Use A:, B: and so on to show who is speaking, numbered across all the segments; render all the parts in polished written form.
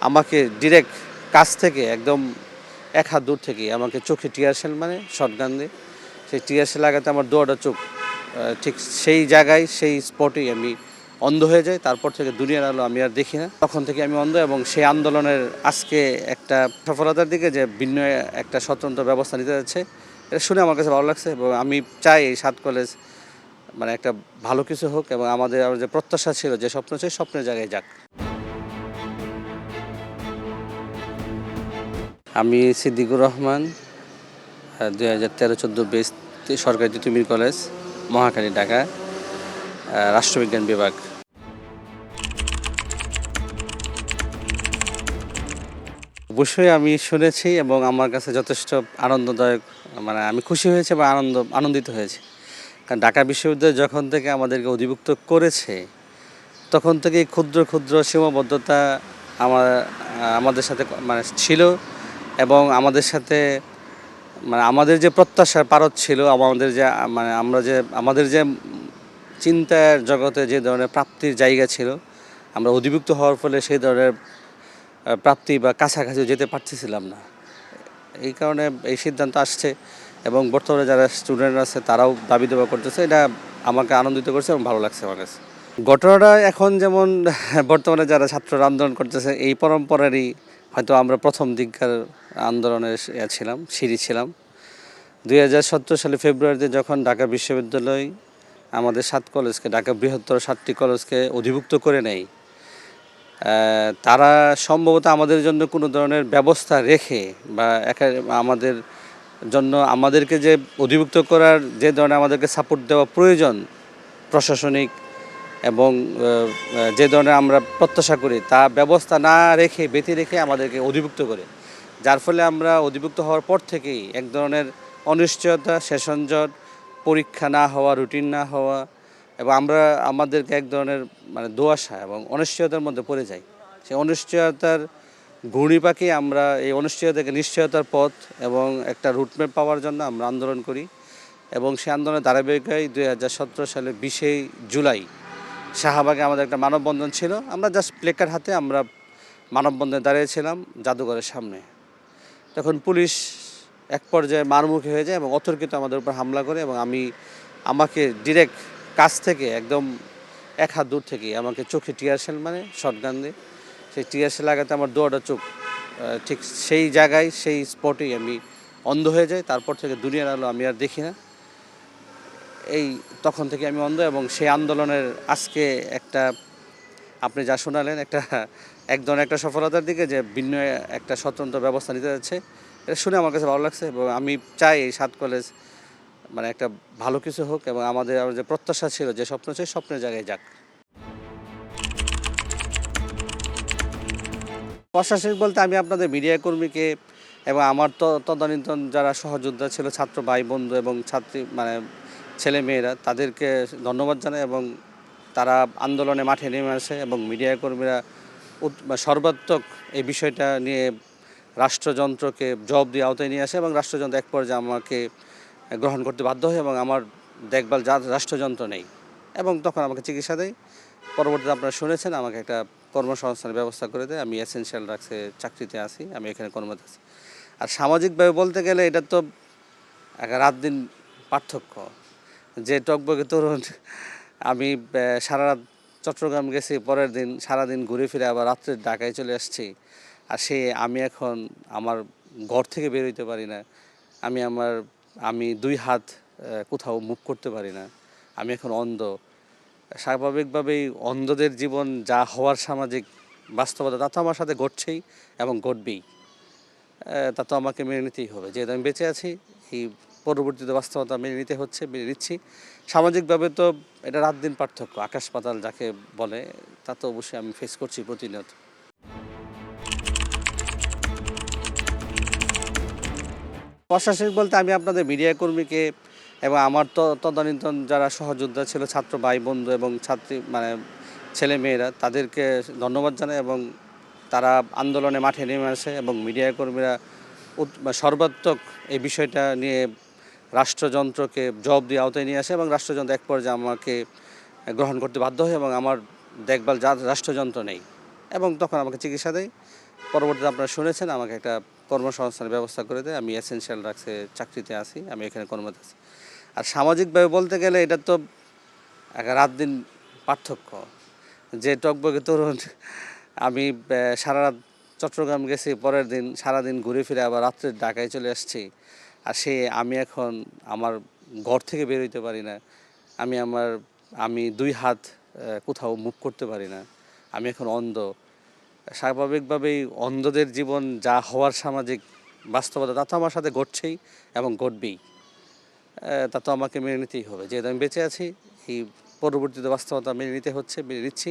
A: আমাকে ডিরেক্ট কাছ থেকে একদম এক হাত দূর থেকেই আমাকে চোখে টিয়ারশেল মানে শটগান দিয়ে সেই টিয়ারশেল লাগাতে আমার দুয়াটা চোখ ঠিক সেই জায়গায় সেই স্পটেই আমি অন্ধ হয়ে যাই। তারপর থেকে দুনিয়ার আলো আমি আর দেখি না। তখন থেকে আমি অন্ধ এবং সেই আন্দোলনের আজকে একটা সফলতার দিকে যে ভিন্ন একটা স্বতন্ত্র ব্যবস্থা নিতে যাচ্ছে, এটা শুনে আমার কাছে ভালো লাগছে এবং আমি চাই এই 7 কলেজ মানে একটা ভালো কিছু হোক এবং আমাদের যে প্রত্যাশা ছিল, যে স্বপ্ন ছিল, স্বপ্নের জায়গায় যাক। আমি সিদ্দিকুর রহমান, 2013-14 বেচ সরকারি তিতুমির কলেজ, মহাখালী, ঢাকা, রাষ্ট্রবিজ্ঞান বিভাগ। অবশ্যই আমি শুনেছি এবং আমার কাছে যথেষ্ট আনন্দদায়ক, মানে আমি খুশি হয়েছি বা আনন্দিত হয়েছি। কারণ ঢাকা বিশ্ববিদ্যালয় যখন থেকে আমাদেরকে অধিভুক্ত করেছে তখন থেকেই ক্ষুদ্র ক্ষুদ্র সীমাবদ্ধতা আমাদের সাথে মানে ছিল এবং আমাদের সাথে মানে আমাদের যে প্রত্যাশার পারদ ছিল, আমাদের যে মানে আমাদের যে চিন্তার জগতে যে ধরনের প্রাপ্তির জায়গা ছিল, আমরা অধিভুক্ত হওয়ার ফলে সেই ধরনের প্রাপ্তি বা কাছাকাছি যেতে পারতেছিলাম না। এই কারণে এই সিদ্ধান্ত আসছে এবং বর্তমানে যারা স্টুডেন্ট আছে তারাও দাবি দেওয়া করতেছে। এটা আমাকে আনন্দিত করছে এবং ভালো লাগছে আমার কাছে। ঘটনাটা এখন যেমন বর্তমানে যারা ছাত্ররা আন্দোলন করতেছে এই পরম্পরারই হয়তো আমরা প্রথম দিককার আন্দোলনের সিঁড়ি ছিলাম। 2017 সালে ফেব্রুয়ারিতে যখন ঢাকা বিশ্ববিদ্যালয় আমাদের 7 কলেজকে, ঢাকা বৃহত্তর 7টি কলেজকে অধিভুক্ত করে নেয়, তারা সম্ভবত আমাদের জন্য কোনো ধরনের ব্যবস্থা রেখে বা আমাদের জন্য আমাদেরকে যে অধিভুক্ত করার যে ধরনের আমাদেরকে সাপোর্ট দেওয়া প্রয়োজন প্রশাসনিক এবং যে ধরনের আমরা প্রত্যাশা করি তা ব্যবস্থা না রেখে ব্যতি রেখে আমাদেরকে অধিভুক্ত করে, যার ফলে আমরা অধিভুক্ত হওয়ার পর থেকেই এক ধরনের অনিশ্চয়তা, সেশন জট, পরীক্ষা না হওয়া, রুটিন না হওয়া এবং আমরা আমাদেরকে এক ধরনের মানে দোয়াশা এবং অনিশ্চয়তার মধ্যে পড়ে যাই। সেই অনিশ্চয়তার ঘূর্ণিপাকে আমরা এই অনিশ্চয়তাকে নিশ্চয়তার পথ এবং একটা রুটম্যাপ পাওয়ার জন্য আমরা আন্দোলন করি এবং সেই আন্দোলনের ধারাবাহিকতায় 2017 সালের 20 জুলাই শাহবাগে আমাদের একটা মানববন্ধন ছিল। আমরা জাস্ট প্লেকার্ড হাতে আমরা মানববন্ধনে দাঁড়িয়েছিলাম জাদুঘরের সামনে। তখন পুলিশ এক পর্যায়ে মারমুখী হয়ে যায় এবং অতর্কিত আমাদের উপর হামলা করে এবং আমাকে ডিরেক্ট কাছ থেকে একদম এক হাত দূর থেকেই আমাকে চোখে টিয়ারশেল মানে শটগান দিয়ে সেই টিয়ারশেল লাগাতে আমার দুয়াটা চোখ ঠিক সেই জায়গায় সেই স্পটেই আমি অন্ধ হয়ে যাই। তারপর থেকে দুনিয়ার আলো আমি আর দেখি না। তখন থেকে আমি অন্ধ এবং সেই আন্দোলনের আজকে একটা আপনি যা শোনালেন এক ধরনের একটা সফলতার দিকে যে ভিন্ন একটা স্বতন্ত্র ব্যবস্থা নিতে যাচ্ছে, এটা শুনে আমার কাছে ভালো লাগছে এবং আমি চাই এই 7 কলেজ মানে একটা ভালো কিছু হোক এবং আমাদের যে প্রত্যাশা ছিল, যে স্বপ্ন ছিল, স্বপ্নের জায়গায় যাক। প্রশাসনিক বলতে আমি আপনাদের মিডিয়া কর্মীকে এবং আমার তদানীন্তন যারা সহযোদ্ধা ছিল, ছাত্র ভাই বন্ধু এবং ছাত্রী মানে ছেলেমেয়েরা, তাদেরকে ধন্যবাদ জানাই এবং তারা আন্দোলনে মাঠে নেমে আসে এবং মিডিয়া কর্মীরা সর্বাত্মক এই বিষয়টা নিয়ে রাষ্ট্রযন্ত্রকে জবাবদিহির আওতায় নিয়ে আসে এবং রাষ্ট্রযন্ত্র এক পর্যায়ে আমাকে গ্রহণ করতে বাধ্য হয় এবং আমার দেখভাল রাষ্ট্রযন্ত্র নেই এবং তখন আমাকে চিকিৎসা দেয়। পরবর্তীতে আপনারা শুনেছেন আমাকে একটা কর্মসংস্থানের ব্যবস্থা করে দেয়। আমি এসেনশিয়াল ড্রাগসে চাকরিতে আছি, আমি এখানে কর্মরত আছি। আর সামাজিকভাবে বলতে গেলে এটা তো এক রাত দিন পার্থক্য। যে টকবকে তরুণ আমি সারা রাত চট্টগ্রাম গেছি, পরের দিন সারাদিন ঘুরে ফিরে আবার রাত্রে ঢাকায় চলে আসছি। আর আমি এখন আমার ঘর থেকে বের হইতে পারি না। আমি 2 হাত কোথাও মুভ করতে পারি না। আমি এখন অন্ধ। স্বাভাবিকভাবেই অন্ধদের জীবন যা হওয়ার সামাজিক বাস্তবতা তা তো আমার সাথে ঘটছেই এবং ঘটবেই। তা তো আমাকে মেনে নিতেই হবে। যেহেতু আমি বেঁচে আছি, এই পরবর্তীতে বাস্তবতা মেনে নিচ্ছি। সামাজিকভাবে তো এটা রাত দিন পার্থক্য, আকাশ পাতাল যাকে বলে, তা তো অবশ্যই আমি ফেস করছি প্রতিনিয়ত। প্রশাসনিক বলতে আমি আপনাদের মিডিয়া কর্মীকে এবং আমার তদানীন্তন যারা সহযোদ্ধা ছিল, ছাত্র ভাই বন্ধু এবং ছাত্রী মানে ছেলেমেয়েরা, তাদেরকে ধন্যবাদ জানাই এবং তারা আন্দোলনে মাঠে নেমে আসে এবং মিডিয়া কর্মীরা সর্বাত্মক এই বিষয়টা নিয়ে রাষ্ট্রযন্ত্রকে জবাবদিহির আওতায় নিয়ে আসে এবং রাষ্ট্রযন্ত্র এক পর্যায়ে আমাকে গ্রহণ করতে বাধ্য হয় এবং আমার দেখভাল রাষ্ট্রযন্ত্র নেই এবং তখন আমাকে চিকিৎসা দেয়। পরবর্তীতে আপনারা শুনেছেন আমাকে একটা কর্মসংস্থানের ব্যবস্থা করে দেয়। আমি এসেনশিয়াল ড্রাগসে চাকরিতে আছি, আমি এখানে কর্মরত আছি। আর সামাজিকভাবে বলতে গেলে এটা তো এক রাত দিন পার্থক্য। যে টকবকে তরুণ আমি সারা রাত চট্টগ্রাম গেছি, পরের দিন সারাদিন ঘুরে ফিরে আবার রাত্রে ঢাকায় চলে আসছি। আর আমি এখন আমার ঘর থেকে বের হইতে পারি না। আমি 2 হাত কোথাও মুভ করতে পারি না। আমি এখন অন্ধ। স্বাভাবিকভাবেই অন্ধদের জীবন যা হওয়ার সামাজিক বাস্তবতা তা তো আমার সাথে ঘটছেই এবং ঘটবেই। তা তো আমাকে মেনে নিতেই হবে। যেহেতু আমি বেঁচে আছি, এই পরবর্তীতে বাস্তবতা মেনে নিচ্ছি।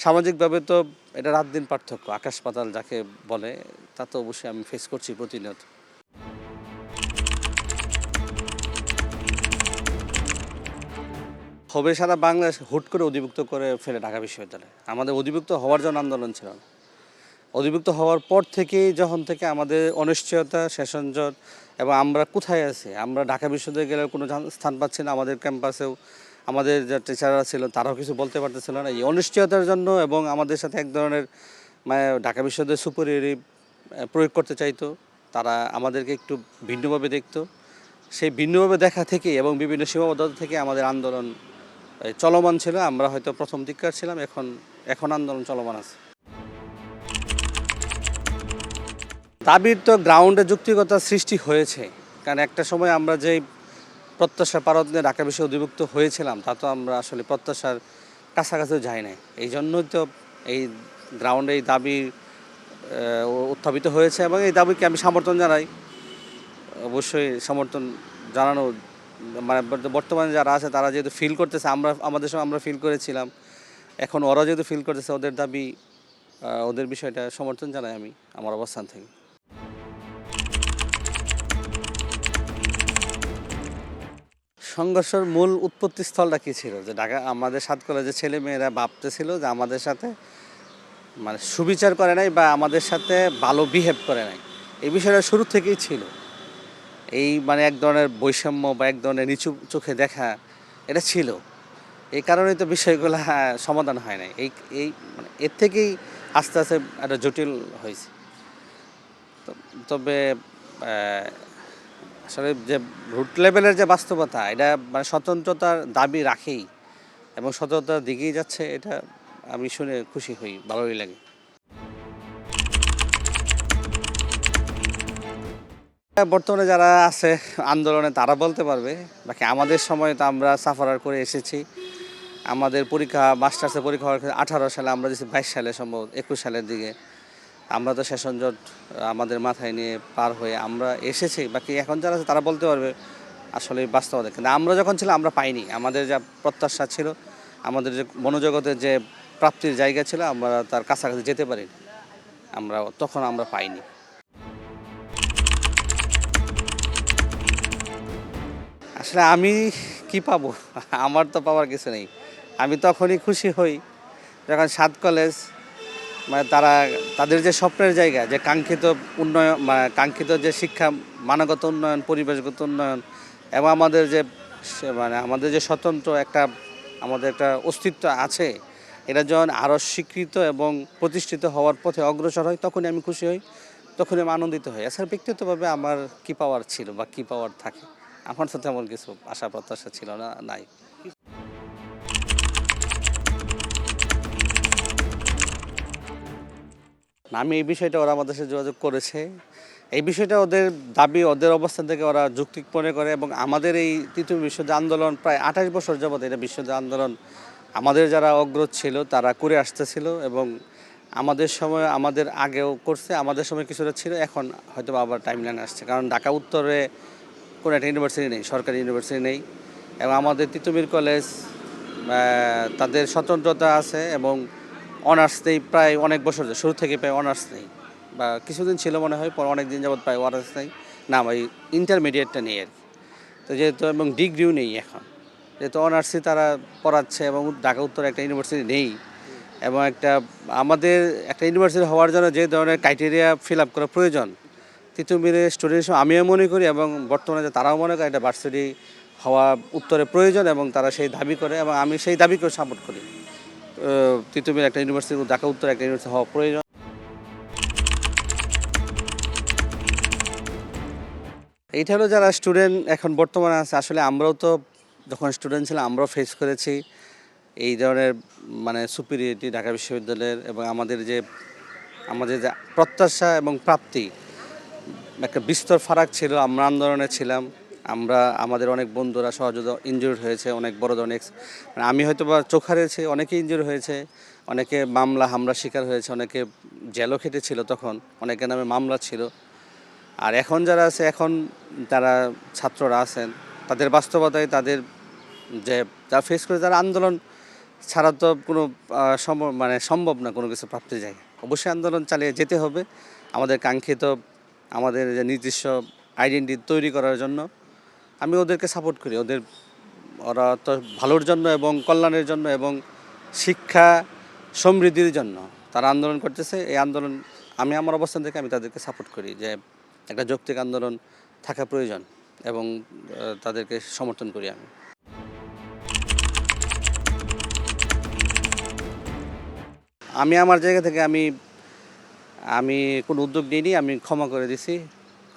A: সামাজিকভাবে তো এটা রাত দিন পার্থক্য, আকাশ পাতাল যাকে বলে, তা তো অবশ্যই আমি ফেস করছি প্রতিনিয়ত। হবে সারা বাংলাদেশ হুট করে অধিভুক্ত করে ফেলে ঢাকা বিশ্ববিদ্যালয়। আমাদের অধিভুক্ত হওয়ার জন্য আন্দোলন ছিল না। অধিভুক্ত হওয়ার পর থেকেই যখন থেকে আমাদের অনিশ্চয়তা, সেশনজট এবং আমরা কোথায় আছি, আমরা ঢাকা বিশ্ববিদ্যালয়ে গেলে কোনো স্থান পাচ্ছি না। আমাদের ক্যাম্পাসেও আমাদের যে টিচাররা ছিল তারাও কিছু বলতে পারতেছিল না। এই অনিশ্চয়তার জন্য এবং আমাদের সাথে এক ধরনের ঢাকা বিশ্ববিদ্যালয়ের সুপিরিয়রি প্রয়োগ করতে চাইতো। তারা আমাদেরকে একটু ভিন্নভাবে দেখতো। সেই ভিন্নভাবে দেখা থেকে এবং বিভিন্ন সীমাবদ্ধতা থেকে আমাদের আন্দোলন চলমান ছিল। আমরা হয়তো প্রথম দিককার ছিলাম, এখন আন্দোলন চলমান আছে। দাবির তো গ্রাউন্ডে যৌক্তিকতা সৃষ্টি হয়েছে, কারণ একটা সময় আমরা যেই প্রত্যাশা পারদ নিয়ে ঢাকা বিশ্বে অধিভুক্ত হয়েছিলাম তা তো আমরা আসলে প্রত্যাশার কাছাকাছিও যাই নাই। এই জন্যই তো এই গ্রাউন্ডে এই দাবি উত্থাপিত হয়েছে এবং এই দাবিকে আমি সমর্থন জানাই। অবশ্যই সমর্থন জানানো বর্তমানে যারা আছে তারা যেহেতু ফিল করতেছে, আমাদের সময় আমরা ফিল করেছিলাম, এখন ওরা যেহেতু ফিল করতেছে ওদের দাবি, ওদের বিষয়টা সমর্থন জানাই আমি আমার অবস্থান থেকে। সংঘর্ষের মূল উৎপত্তি স্থলটা কী ছিল, যে ঢাকা আমাদের 7 কলেজের ছেলে মেয়েরা ভাবতেছিল যে আমাদের সাথে সুবিচার করে নাই বা আমাদের সাথে ভালো বিহেভ করে নাই। এই বিষয়টা শুরু থেকেই ছিল। এই এক ধরনের বৈষম্য বা এক ধরনের নিচু চোখে দেখা এটা ছিল। এই কারণেই তো বিষয়গুলো সমাধান হয় নাই। এই এর থেকেই আস্তে আস্তে একটা জটিল হয়েছে। তবে আসলে যে রুট লেভেলের যে বাস্তবতা, এটা স্বতন্ত্রতার দাবি রাখেই এবং সততার দিকেই যাচ্ছে, এটা আমি শুনে খুশি হই, ভালোই লাগে। বর্তমানে যারা আছে আন্দোলনে তারা বলতে পারবে, বাকি আমাদের সময় তো আমরা সাফারার করে এসেছি। আমাদের পরীক্ষা, মাস্টার্সের পরীক্ষা হওয়ার 18 সালে, আমরা দিয়েছি 22 সালে, সম্ভবত 21 সালের দিকে। আমরা তো সেশনজট আমাদের মাথায় নিয়ে পার হয়ে আমরা এসেছি। বাকি এখন যারা আছে তারা বলতে পারবে আসলে বাস্তবতা। কিন্তু আমরা যখন ছিলাম আমরা পাইনি। আমাদের যা প্রত্যাশা ছিল, আমাদের যে মনোজগতের যে প্রাপ্তির জায়গা ছিল, আমরা তার কাছাকাছি যেতে পারিনি। তখন আমরা পাইনি। আসলে আমি কি পাবো? আমার তো পাওয়ার কিছু নেই। আমি তখনই খুশি হই যখন 7 কলেজ তাদের যে স্বপ্নের জায়গা, যে কাঙ্ক্ষিত উন্নয়ন, কাঙ্ক্ষিত যে শিক্ষা, মানগত উন্নয়ন, পরিবেশগত উন্নয়ন এবং আমাদের যে স্বতন্ত্র আমাদের একটা অস্তিত্ব আছে, এটা যখন আরও স্বীকৃত এবং প্রতিষ্ঠিত হওয়ার পথে অগ্রসর হয়, তখনই আমি খুশি হই, তখনই আমি আনন্দিত হই। এছাড়া ব্যক্তিগতভাবে আমার কী পাওয়ার ছিল বা কী পাওয়ার থাকে, আমার তো তেমন কিছু আশা প্রত্যাশা ছিল না, নাই। আমি এই বিষয়টা, ওরা আমাদের সাথে যোগাযোগ করেছে, এই বিষয়টা ওদের দাবি, ওদের অবস্থান থেকে ওরা যৌক্তিক মনে করে এবং আমাদের এই তৃতীয় বিশ্বযুদ্ধ আন্দোলন প্রায় 28 বছর যাবৎ, এটা বিশ্বযুদ্ধ আন্দোলন আমাদের যারা অগ্রজ ছিল তারা করে আসতেছিল এবং আমাদের সময়, আমাদের আগেও করছে, আমাদের সময় কিছুটা ছিল, এখন হয়তো আবার টাইমলাইন আসছে। কারণ ঢাকা উত্তরে কোনো একটা ইউনিভার্সিটি নেই, সরকারি ইউনিভার্সিটি নেই এবং আমাদের তিতুমির কলেজ তাদের স্বতন্ত্রতা আছে এবং অনার্স নেই প্রায় অনেক বছর, শুরু থেকে প্রায় অনার্স নেই, বা কিছুদিন ছিল মনে হয়, পর অনেক দিন যাবৎ প্রায় অনার্স নেই, না ওই ইন্টারমিডিয়েটটা নেই আর কি। তো যেহেতু এবং ডিগ্রিও নেই এখন, যেহেতু অনার্সই তারা পড়াচ্ছে এবং ঢাকা উত্তরে একটা ইউনিভার্সিটি নেই এবং আমাদের একটা ইউনিভার্সিটি হওয়ার জন্য যে ধরনের ক্রাইটেরিয়া ফিল আপ করা প্রয়োজন, তিতুমিরের স্টুডেন্ট আমিও মনে করি এবং বর্তমানে তারাও মনে করে এটা ভার্সিটি হওয়া উত্তরে প্রয়োজন এবং তারা সেই দাবি করে এবং আমি সেই দাবিকেও সাপোর্ট করি। তিতুমির একটা ইউনিভার্সিটি, ঢাকা উত্তরে একটা ইউনিভার্সিটি হওয়া প্রয়োজন। এইটা হলো যারা স্টুডেন্ট এখন বর্তমানে আছে, আসলে আমরাও তো যখন স্টুডেন্ট ছিলাম আমরাও ফেস করেছি এই ধরনের মানে সুপিরিয়রিটি ঢাকা বিশ্ববিদ্যালয়ের, এবং আমাদের যে প্রত্যাশা এবং প্রাপ্তি একটা বিস্তর ফারাক ছিল। আমরা আন্দোলনে ছিলাম, আমাদের অনেক বন্ধুরা সহযোদ্ধা ইনজুর্ড হয়েছে, অনেক বড় ধরনের মানে আমি হয়তো বা চোখ হারিয়েছি, অনেকে ইনজুর্ড হয়েছে, অনেকে মামলা হামলা শিকার হয়েছে, অনেকে জেলও খেটেছিল, তখন অনেকের নামে মামলা ছিল। আর এখন যারা আছে, এখন তারা ছাত্ররা আছেন, তাদের বাস্তবতায় তাদের যে যারা ফেস করে, তারা আন্দোলন ছাড়া তো কোনো মানে সম্ভব না কোনো কিছু প্রাপ্তির জায়গায়। অবশ্যই আন্দোলন চালিয়ে যেতে হবে আমাদের কাঙ্ক্ষিত, আমাদের যে নির্দিষ্ট আইডেন্টিটি তৈরি করার জন্য। আমি ওদেরকে সাপোর্ট করি, ওরা তো ভালোর জন্য এবং কল্যাণের জন্য এবং শিক্ষা সমৃদ্ধির জন্য তারা আন্দোলন করতেছে। এই আন্দোলন আমি আমার অবস্থান থেকে আমি তাদেরকে সাপোর্ট করি যে একটা যৌক্তিক আন্দোলন থাকা প্রয়োজন, এবং তাদেরকে সমর্থন করি আমি। আমি আমার জায়গা থেকে আমি কোনো উদ্যোগ নিইনি, আমি ক্ষমা করে দিছি।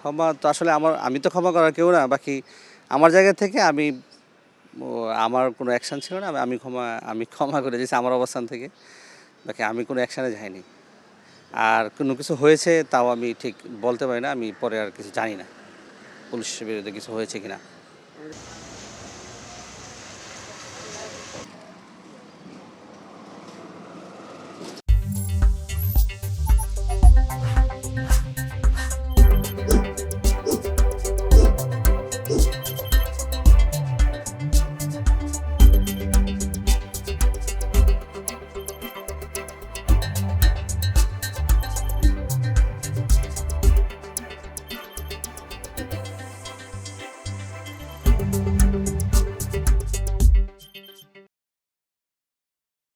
A: ক্ষমা তো আসলে আমি তো ক্ষমা করার কেউ না, বাকি আমার জায়গা থেকে আমার কোনো অ্যাকশন ছিল না, আমি ক্ষমা করে দিয়েছি আমার অবস্থান থেকে। বাকি আমি কোনো অ্যাকশানে যাইনি। আর কোনো কিছু হয়েছে তাও আমি ঠিক বলতে পারি না, আমি পরে আর কিছু জানি না পুলিশের বিরুদ্ধে কিছু হয়েছে কিনা।